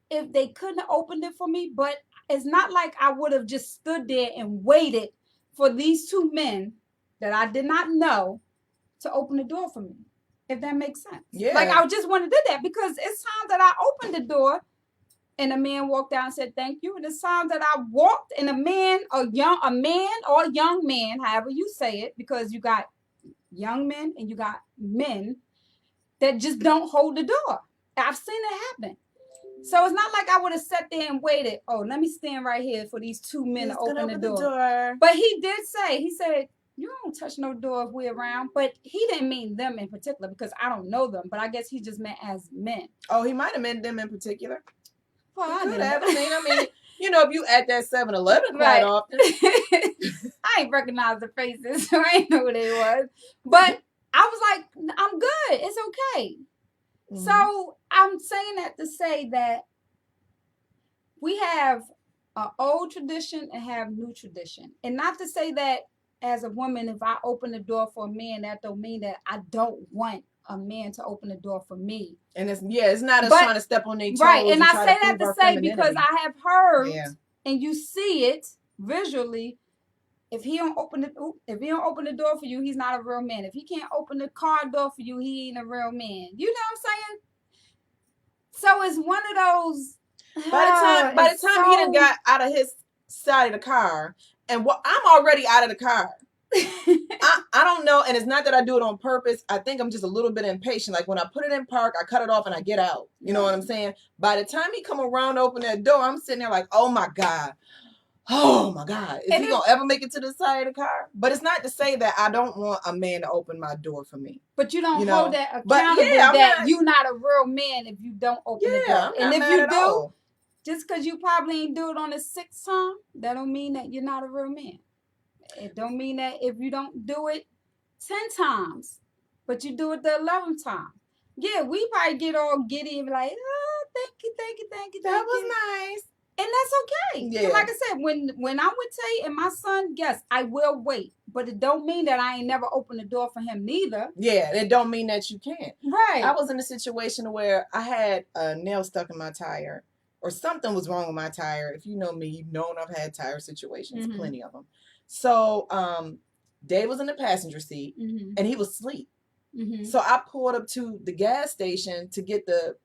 Speaker 2: if they couldn't have opened it for me, but it's not like I would have just stood there and waited for these two men that I did not know to open the door for me, if that makes sense.
Speaker 1: Yeah.
Speaker 2: Like I just want to do that because it's times that I opened the door and a man walked out and said, "Thank you." And the times that I walked and a man or young man, however you say it, because you got young men and you got men that just don't hold the door. I've seen it happen. So it's not like I would have sat there and waited. Oh, let me stand right here for these two men to open the door. But he said, "You don't touch no door if we're around." But he didn't mean them in particular because I don't know them. But I guess he just meant as men.
Speaker 1: Oh, he might have meant them in particular.
Speaker 2: Well,
Speaker 1: I mean, if you at that 7-Eleven quite often.
Speaker 2: I ain't recognize the faces, so I ain't know who they was. But I was like, I'm good. It's okay. Mm-hmm. So I'm saying that to say that we have an old tradition and have new tradition. And not to say that as a woman, if I open the door for a man, that don't mean that I don't want a man to open the door for me. And it's not us trying to step on their toes. Right. And I say that to say because I have heard and you see it visually. If he don't open the door for you, he's not a real man. If he can't open the car door for you, he ain't a real man. You know what I'm saying? So it's one of those. By the time he done got out of his side of the car, and I'm already out of the car. I don't know, and it's not that I do it on purpose. I think I'm just a little bit impatient. Like when I put it in park, I cut it off and I get out. You know what I'm saying? By the time he come around, open that door, I'm sitting there like, oh my God. Is he gonna ever make it to the side of the car? But it's not to say that I don't want a man to open my door for me. But you don't hold that accountable you're not a real man if you don't open the door. And if you do, just because you probably ain't do it on the 6th time, that don't mean that you're not a real man. It don't mean that if you don't do it 10 times, but you do it the 11th time. Yeah, we probably get all giddy and be like, "Oh, thank you.
Speaker 1: That was nice.
Speaker 2: And that's okay.
Speaker 1: Yeah.
Speaker 2: Like I said, when I'm with Tay and my son, yes, I will wait. But it don't mean that I ain't never opened the door for him neither.
Speaker 1: Yeah, it don't mean that you can't.
Speaker 2: Right.
Speaker 1: I was in a situation where I had a nail stuck in my tire, or something was wrong with my tire. If you know me, you've known I've had tire situations, plenty of them. So Dave was in the passenger seat, and he was asleep. So I pulled up to the gas station to get the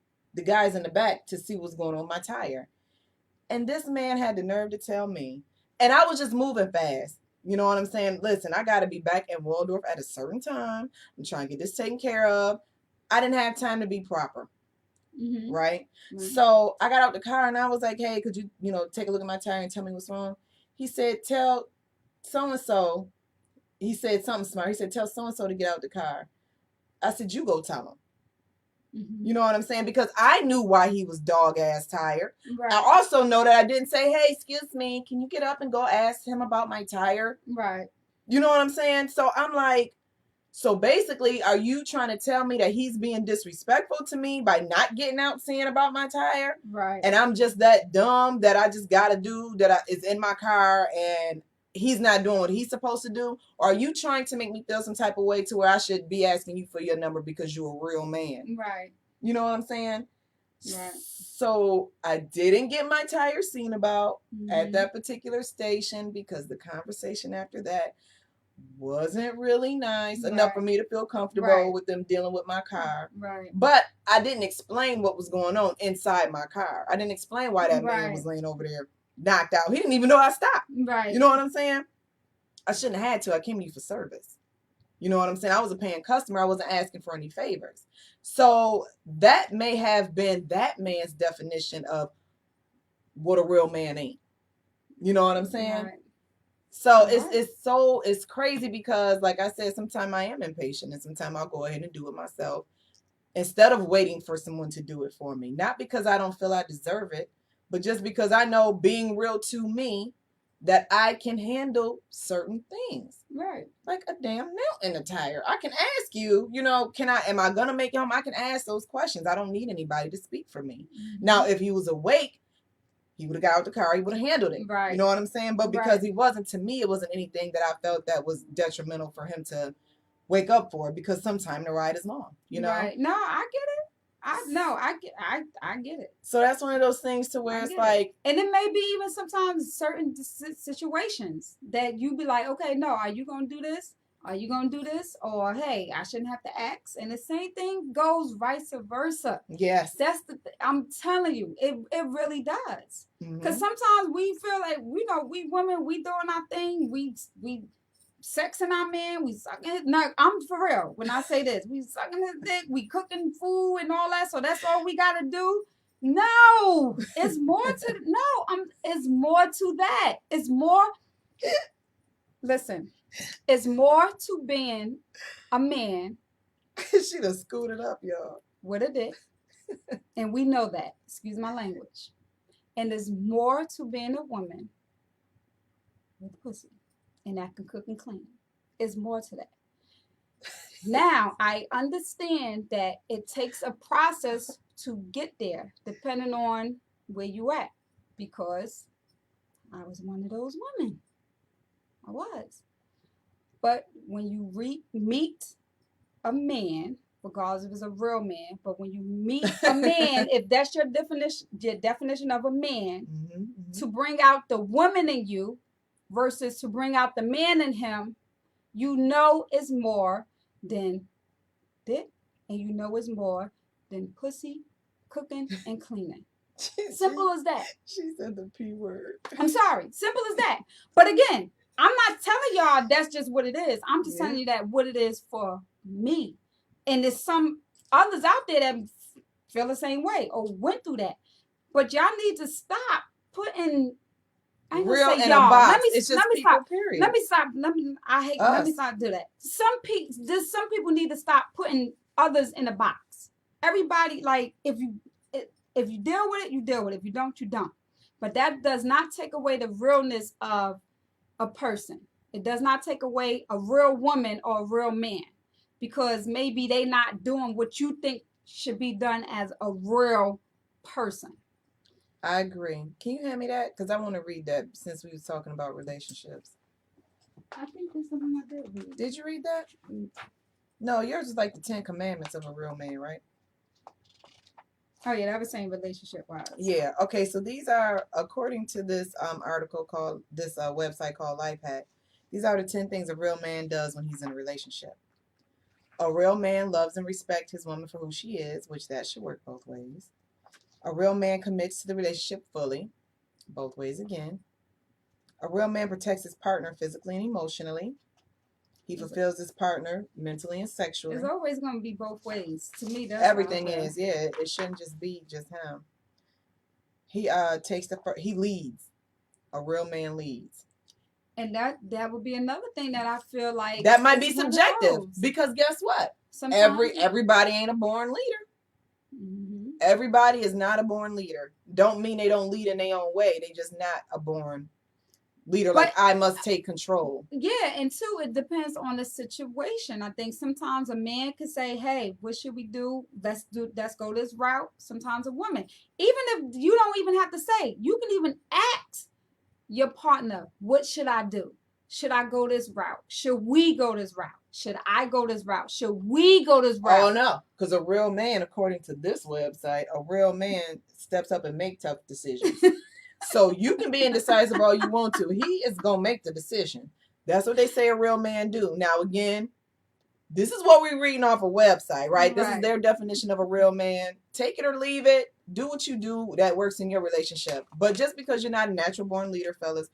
Speaker 1: guys in the back to see what's going on with my tire. And this man had the nerve to tell me, and I was just moving fast. You know what I'm saying? Listen, I got to be back in Waldorf at a certain time. I'm trying to get this taken care of. I didn't have time to be proper. Right? So I got out the car and I was like, hey, could you, take a look at my tire and tell me what's wrong? He said, tell so-and-so. He said something smart. He said, tell so-and-so to get out the car. I said, you go tell him. You know what I'm saying? Because I knew why he was dog ass tired. Right. I also know that I didn't say, hey, excuse me, can you get up and go ask him about my tire?
Speaker 2: Right.
Speaker 1: You know what I'm saying? So I'm like, so basically, are you trying to tell me that he's being disrespectful to me by not getting out saying about my tire?
Speaker 2: Right.
Speaker 1: And I'm just that dumb that I just got to do that is in my car and he's not doing what he's supposed to do? Or are you trying to make me feel some type of way to where I should be asking you for your number because you're a real man?
Speaker 2: Right.
Speaker 1: You know what I'm saying?
Speaker 2: Right.
Speaker 1: So I didn't get my tire seen about at that particular station because the conversation after that wasn't really nice enough for me to feel comfortable with them dealing with my car.
Speaker 2: Right.
Speaker 1: But I didn't explain what was going on inside my car. I didn't explain why that man was laying over there knocked out. He didn't even know I stopped.
Speaker 2: Right.
Speaker 1: You know what I'm saying? I shouldn't have had to. I came to you for service. You know what I'm saying? I was a paying customer. I wasn't asking for any favors. So that may have been that man's definition of what a real man ain't. You know what I'm saying? Right. So it's crazy because, like I said, sometimes I am impatient and sometimes I'll go ahead and do it myself instead of waiting for someone to do it for me. Not because I don't feel I deserve it, but just because I know, being real to me, that I can handle certain things.
Speaker 2: Right.
Speaker 1: Like a damn nail in the tire. I can ask you, am I going to make it home? I can ask those questions. I don't need anybody to speak for me. Now, if he was awake, he would have got out the car. He would have handled it. Right. You know what I'm saying? But because he wasn't, to me, it wasn't anything that I felt that was detrimental for him to wake up for, because sometimes the ride is long,
Speaker 2: Right. No, I get it. I get it.
Speaker 1: So that's one of those things to where it's like,
Speaker 2: and it may be even sometimes certain situations that you be like, okay, no, are you gonna do this? Are you gonna do this? Or hey, I shouldn't have to ask. And the same thing goes vice versa.
Speaker 1: Yes,
Speaker 2: that's I'm telling you, it really does. Because sometimes we feel like we women, we doing our thing, we sexing our man, we sucking. No, I'm for real. When I say this, we sucking his dick, we cooking food and all that. So that's all we gotta do. No, it's more to it's more to that. It's more. Listen, it's more to being a man.
Speaker 1: She done scooted up, y'all.
Speaker 2: With a dick, and we know that. Excuse my language. And there's more to being a woman with pussy. And that can cook and clean. It's more to that. Now, I understand that it takes a process to get there, depending on where you at. Because I was one of those women. I was. But when you meet a man, regardless if it's a real man, but when you meet a man, if that's your definition of a man, to bring out the woman in you, versus to bring out the man in him, it's more than dick, and it's more than pussy, cooking, and cleaning. Simple as that.
Speaker 1: She said the P word.
Speaker 2: I'm sorry. Simple as that. But again, I'm not telling y'all that's just what it is. I'm just telling you that what it is for me. And there's some others out there that feel the same way or went through that. But y'all need to stop putting
Speaker 1: real in a box. It's just people,
Speaker 2: stop.
Speaker 1: period.
Speaker 2: Let me stop. Let me stop do that. Some people need to stop putting others in a box. Everybody, like, if you deal with it, you deal with it. If you don't, you don't. But that does not take away the realness of a person. It does not take away a real woman or a real man, because maybe they not doing what you think should be done as a real person.
Speaker 1: I agree. Can you hand me that? Because I want to read that since we was talking about relationships.
Speaker 2: I think that's the one I did read.
Speaker 1: Did you read that? No, yours is like the 10 Commandments of a real man, right?
Speaker 2: Oh yeah, that was saying relationship wise.
Speaker 1: Yeah. Okay. So these are, according to this article called this website called Life Hack. These are the 10 things a real man does when he's in a relationship. A real man loves and respects his woman for who she is, which that should work both ways. A real man commits to the relationship fully, both ways again. A real man protects his partner physically and emotionally. He fulfills his partner mentally and sexually.
Speaker 2: It's always going to be both ways. To me, that's
Speaker 1: everything is. Yeah, it shouldn't just be just him. He he leads. A real man leads.
Speaker 2: And that would be another thing that I feel like
Speaker 1: that might be subjective, because guess what? Everybody ain't a born leader. Mm-hmm. Everybody is not a born leader. Don't mean they don't lead in their own way. They just not a born leader. But, like, I must take control.
Speaker 2: Yeah, and two, it depends on the situation. I think sometimes a man could say, hey, what should we do? Let's go this route. Sometimes a woman, even if you don't even have to say, you can even ask your partner, what should I do? Should I go this route? Should we go this route? Should I go this route? Should we go this route?
Speaker 1: Oh, no. Because a real man, according to this website, a real man steps up and make tough decisions. So you can be indecisive all you want to. He is going to make the decision. That's what they say a real man do. Now, again, this is what we're reading off a website, right? This is their definition of a real man. Take it or leave it. Do what you do that works in your relationship. But just because you're not a natural born leader, fellas,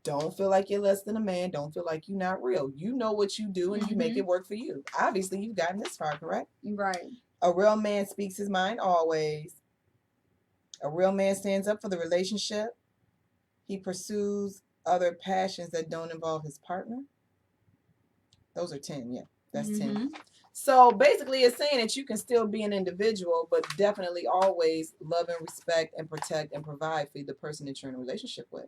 Speaker 1: don't feel like you're less than a man. Don't feel like you're not real. You know what you do and you make it work for you. Obviously, you've gotten this far, correct?
Speaker 2: Right.
Speaker 1: A real man speaks his mind always. A real man stands up for the relationship. He pursues other passions that don't involve his partner. Those are 10, yeah. That's 10. So basically it's saying that you can still be an individual, but definitely always love and respect and protect and provide for the person that you're in a relationship with.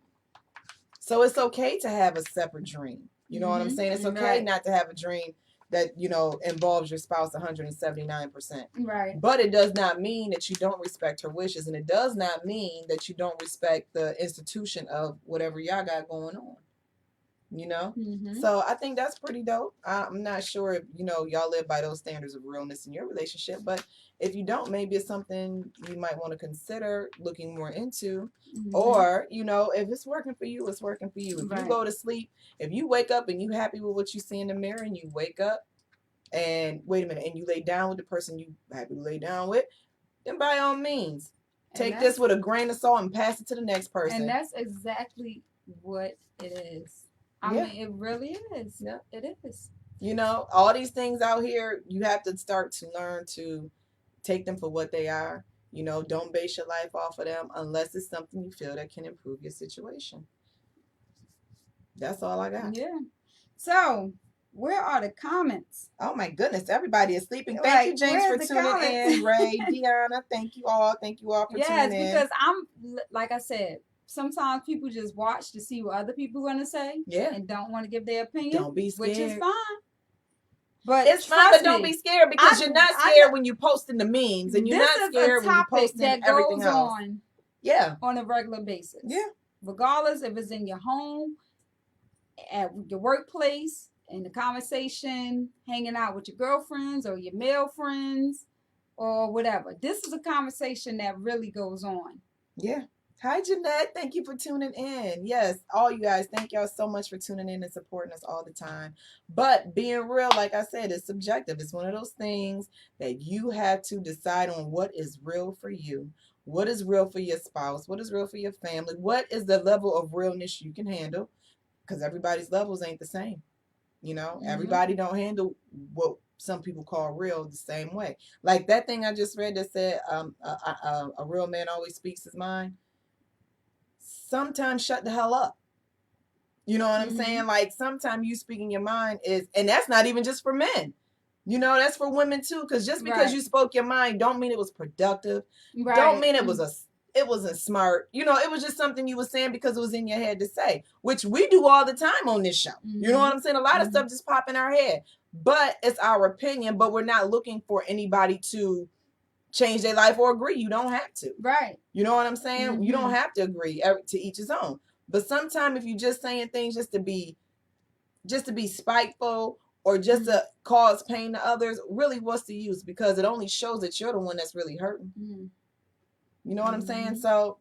Speaker 1: So it's okay to have a separate dream. You know what I'm saying? It's okay not to have a dream that, you know, involves your spouse 179%. Right. But it does not mean that you don't respect her wishes, and it does not mean that you don't respect the institution of whatever y'all got going on. You know? So I think that's pretty dope. I'm not sure if, you know, y'all live by those standards of realness in your relationship, but if you don't, maybe it's something you might want to consider looking more into. Or, you know, if it's working for you, it's working for you. If you go to sleep, if you wake up and you happy with what you see in the mirror, and you wake up and wait a minute, and you lay down with the person you happy to lay down with, then by all means, take this with a grain of salt and pass it to the next person.
Speaker 2: And that's exactly what it is. I mean, it really is. Yeah, it is.
Speaker 1: You know, all these things out here, you have to start to learn to take them for what they are. You know, don't base your life off of them unless it's something you feel that can improve your situation. That's all I got.
Speaker 2: Yeah. So, where are the comments?
Speaker 1: Oh my goodness, everybody is sleeping. Thank you, James, for tuning in. Ray, Deanna, thank you all. Thank you all for tuning in.
Speaker 2: Yes, because I'm, like I said, sometimes people just watch to see what other people are going to say. Yeah. And don't want to give their opinion.
Speaker 1: Don't be scared.
Speaker 2: Which is fine. But
Speaker 1: it's fine, but don't be scared, because you're not scared when you posting the memes, and you're not scared when you posting everything else. On a regular basis. Yeah. Regardless if it's in your home, at your workplace, in the conversation, hanging out with your girlfriends or your male friends or whatever. This is a conversation that really goes on. Yeah. Hi, Jeanette. Thank you for tuning in. Yes, all you guys, thank y'all so much for tuning in and supporting us all the time. But being real, like I said, it's subjective. It's one of those things that you have to decide on what is real for you. What is real for your spouse? What is real for your family? What is the level of realness you can handle? Because everybody's levels ain't the same. You know, everybody don't handle what some people call real the same way. Like that thing I just read that said a real man always speaks his mind. Sometimes shut the hell up. You know what I'm saying? Like sometimes you speaking your mind is, and that's not even just for men. You know, that's for women too. Because just because you spoke your mind don't mean it was productive. Don't mean it wasn't smart. You know, it was just something you were saying because it was in your head to say, which we do all the time on this show. You know what I'm saying? A lot of stuff just pop in our head, but it's our opinion, but we're not looking for anybody to change their life or agree. You don't have to.
Speaker 2: Right.
Speaker 1: You know what I'm saying? You don't
Speaker 2: Mhm.
Speaker 1: have to agree. To each his own. But sometimes if you're just saying things just to be spiteful or just to cause pain to others, really, what's the use? Because it only shows that you're the one that's really hurting. You know what I'm saying? So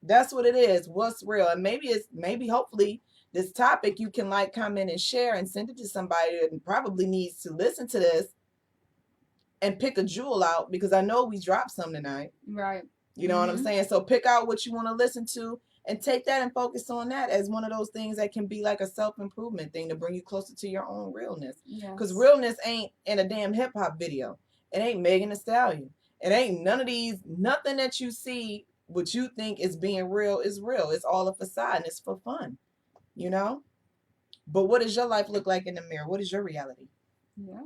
Speaker 1: that's what it is. What's real? And maybe hopefully this topic you can like, comment, and share and send it to somebody that probably needs to listen to this and pick a jewel out, because I know we dropped some tonight.
Speaker 2: Right.
Speaker 1: You know what I'm saying? So pick out what you want to listen to and take that and focus on that as one of those things that can be like a self-improvement thing to bring you closer to your own realness. Because realness ain't in a damn hip-hop video. It ain't Megan Thee Stallion. It ain't nothing that you see, what you think is being real is real. It's all a facade and it's for fun, you know? But what does your life look like in the mirror? What is your reality?
Speaker 2: Yeah.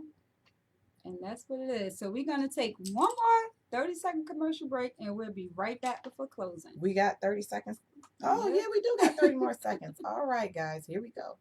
Speaker 2: And that's what it is. So we're going to take one more 30-second commercial break, and we'll be right back before closing.
Speaker 1: We got 30 seconds. Oh, yeah, we do got 30 more seconds. All right, guys, here we go.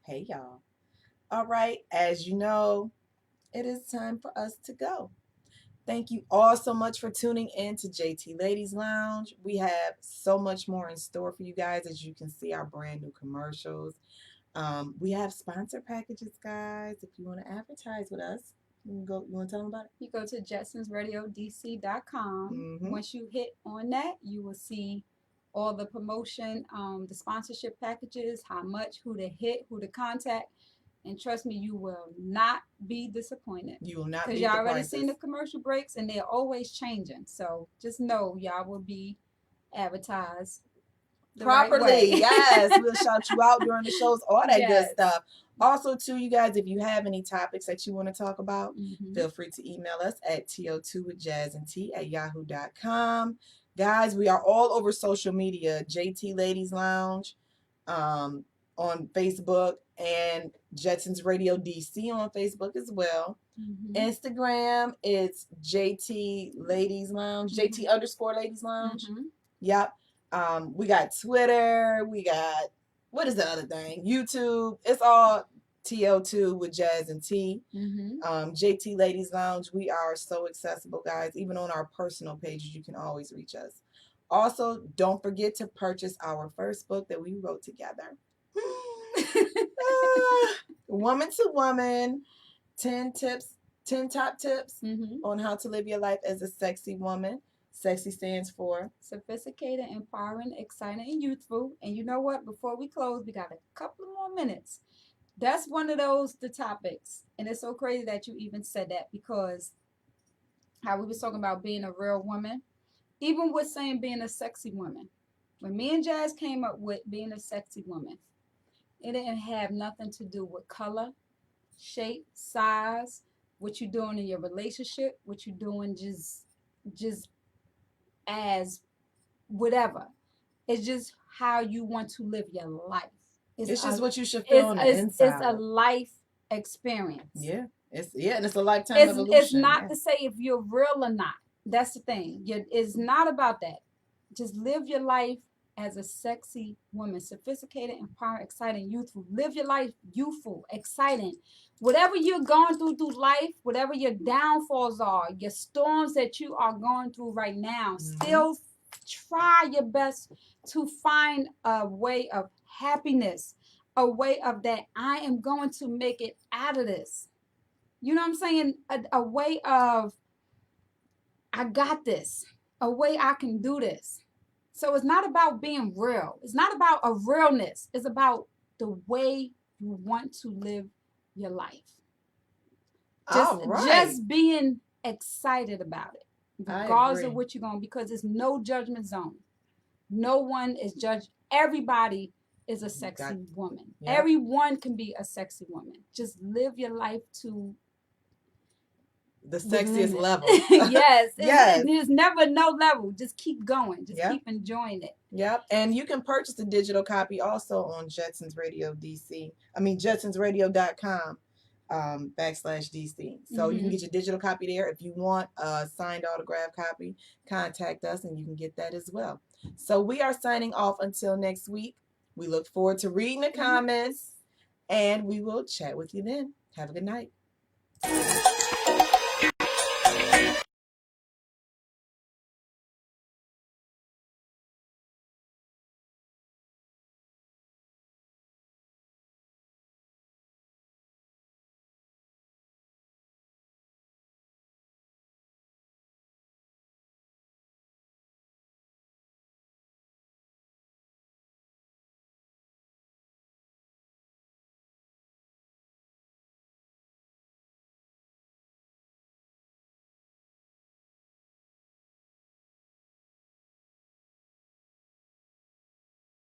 Speaker 1: Hey, y'all. All right, as you know, it is time for us to go. Thank you all so much for tuning in to JT Ladies Lounge. We have so much more in store for you guys. As you can see, our brand new commercials. We have sponsor packages, guys. If you want to advertise with us, you want to tell them about it?
Speaker 2: You go to JetsonzRadioDC.com. Once you hit on that, you will see all the promotion, the sponsorship packages, how much, who to hit, who to contact. And trust me, you will not be disappointed.
Speaker 1: You will not be,
Speaker 2: because y'all already seen the commercial breaks and they're always changing. So just know y'all will be advertised
Speaker 1: properly.
Speaker 2: Right
Speaker 1: Yes, we'll shout you out during the shows, all that good stuff. Also, too, you guys, if you have any topics that you want to talk about, feel free to email us at to2withjazzandT@yahoo.com. Guys, we are all over social media. JT Ladies Lounge on Facebook, and Jetsonz Radio DC on Facebook as well. Instagram, it's JT Ladies Lounge, JT_Ladies Lounge. Yep. We got Twitter. We got, what is the other thing? YouTube. It's all TL2 with Jazz and T. JT Ladies Lounge. We are so accessible, guys. Even on our personal pages, you can always reach us. Also, don't forget to purchase our first book that we wrote together. Woman to Woman, 10 top tips on how to live your life as a sexy woman. Sexy stands for
Speaker 2: sophisticated, empowering, exciting, and youthful. And you know what? Before we close, we got a couple more minutes. That's one of the topics. And it's so crazy that you even said that, because how we was talking about being a real woman, even with saying being a sexy woman. When me and Jazz came up with being a sexy woman, it didn't have nothing to do with color, shape, size, what you're doing in your relationship, what you're doing just as whatever. It's just how you want to live your life.
Speaker 1: It's just what you should feel on the inside.
Speaker 2: It's a life experience.
Speaker 1: Yeah. And it's a lifetime evolution.
Speaker 2: It's not to say if you're real or not. That's the thing. It's not about that. Just live your life as a sexy woman, sophisticated, empowered, exciting, youthful. Live your life youthful, exciting. Whatever you're going through life, whatever your downfalls are, your storms that you are going through right now, still try your best to find a way of happiness, a way of that I am going to make it out of this. You know what I'm saying? A way of I got this, a way I can do this. So it's not about being real. It's not about a realness. It's about the way you want to live your life. Just being excited about it, regardless of what you're going, because it's no judgment zone. No one is judged. Everybody is a sexy woman. Yep. Everyone can be a sexy woman. Just live your life to
Speaker 1: the sexiest level.
Speaker 2: Yes. There's never no level. Just keep going. Just keep enjoying it.
Speaker 1: Yep. And you can purchase the digital copy also on JetsonzRadio DC. I mean, JetsonzRadio.com /DC. So you can get your digital copy there. If you want a signed autograph copy, contact us and you can get that as well. So we are signing off until next week. We look forward to reading the comments and we will chat with you then. Have a good night.